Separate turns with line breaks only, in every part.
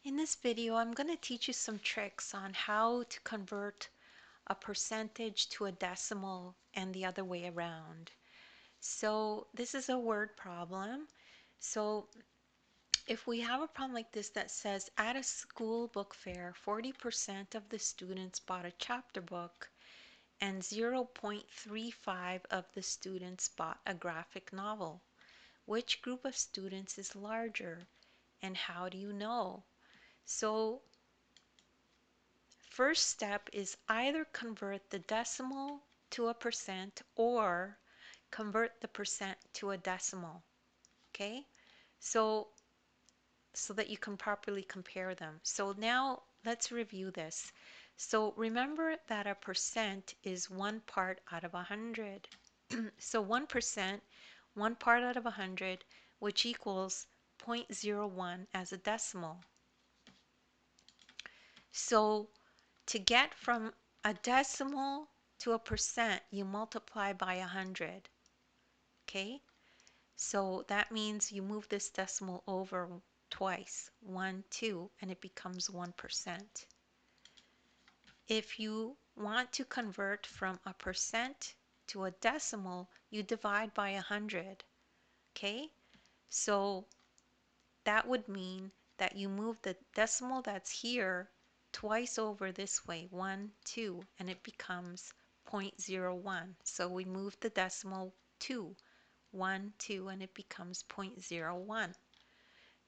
In this video, I'm going to teach you some tricks on how to convert a percentage to a decimal and the other way around. So this is a word problem. So if we have a problem like this that says at a school book fair, 40% of the students bought a chapter book and 0.35 of the students bought a graphic novel. Which group of students is larger and how do you know? So first step is either convert the decimal to a percent or convert the percent to a decimal. Okay, so that you can properly compare them. So now let's review this. So remember that a percent is 1 part out of 100. So 1%, 1 part out of 100, which equals 0.01 as a decimal. So to get from a decimal to a percent, you multiply by 100. Okay? So that means you move this decimal over twice, 1, 2, and it becomes 1%. If you want to convert from a percent to a decimal, you divide by 100. Okay? So that would mean that you move the decimal that's here twice over this way, 1, 2, and it becomes 0.01. So we move the decimal 2, 1, 2, and it becomes 0.01.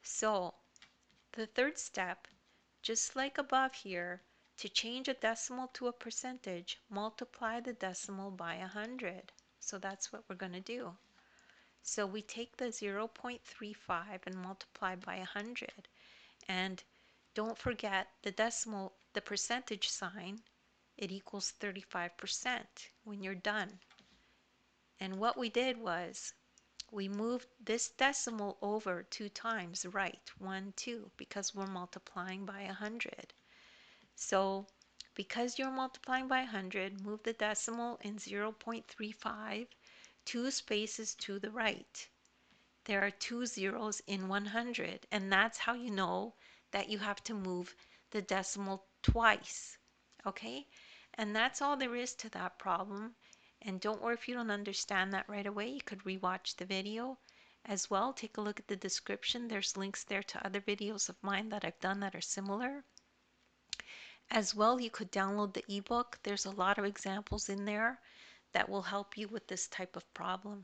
So the third step, just like above here, to change a decimal to a percentage, multiply the decimal by 100. So that's what we're going to do. So we take the 0.35 and multiply by 100. And don't forget the decimal, the percentage sign, it equals 35% when you're done. And what we did was we moved this decimal over 2 times, right, 1, 2, because we're multiplying by 100. So because you're multiplying by 100, move the decimal in 0.35 2 spaces to the right. There are 2 zeros in 100, and that's how you know that you have to move the decimal twice. Okay? And that's all there is to that problem. And don't worry if you don't understand that right away. You could rewatch the video as well. Take a look at the description. There's links there to other videos of mine that I've done that are similar. As well, you could download the ebook. There's a lot of examples in there that will help you with this type of problem.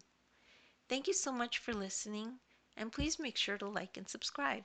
Thank you so much for listening, and please make sure to like and subscribe.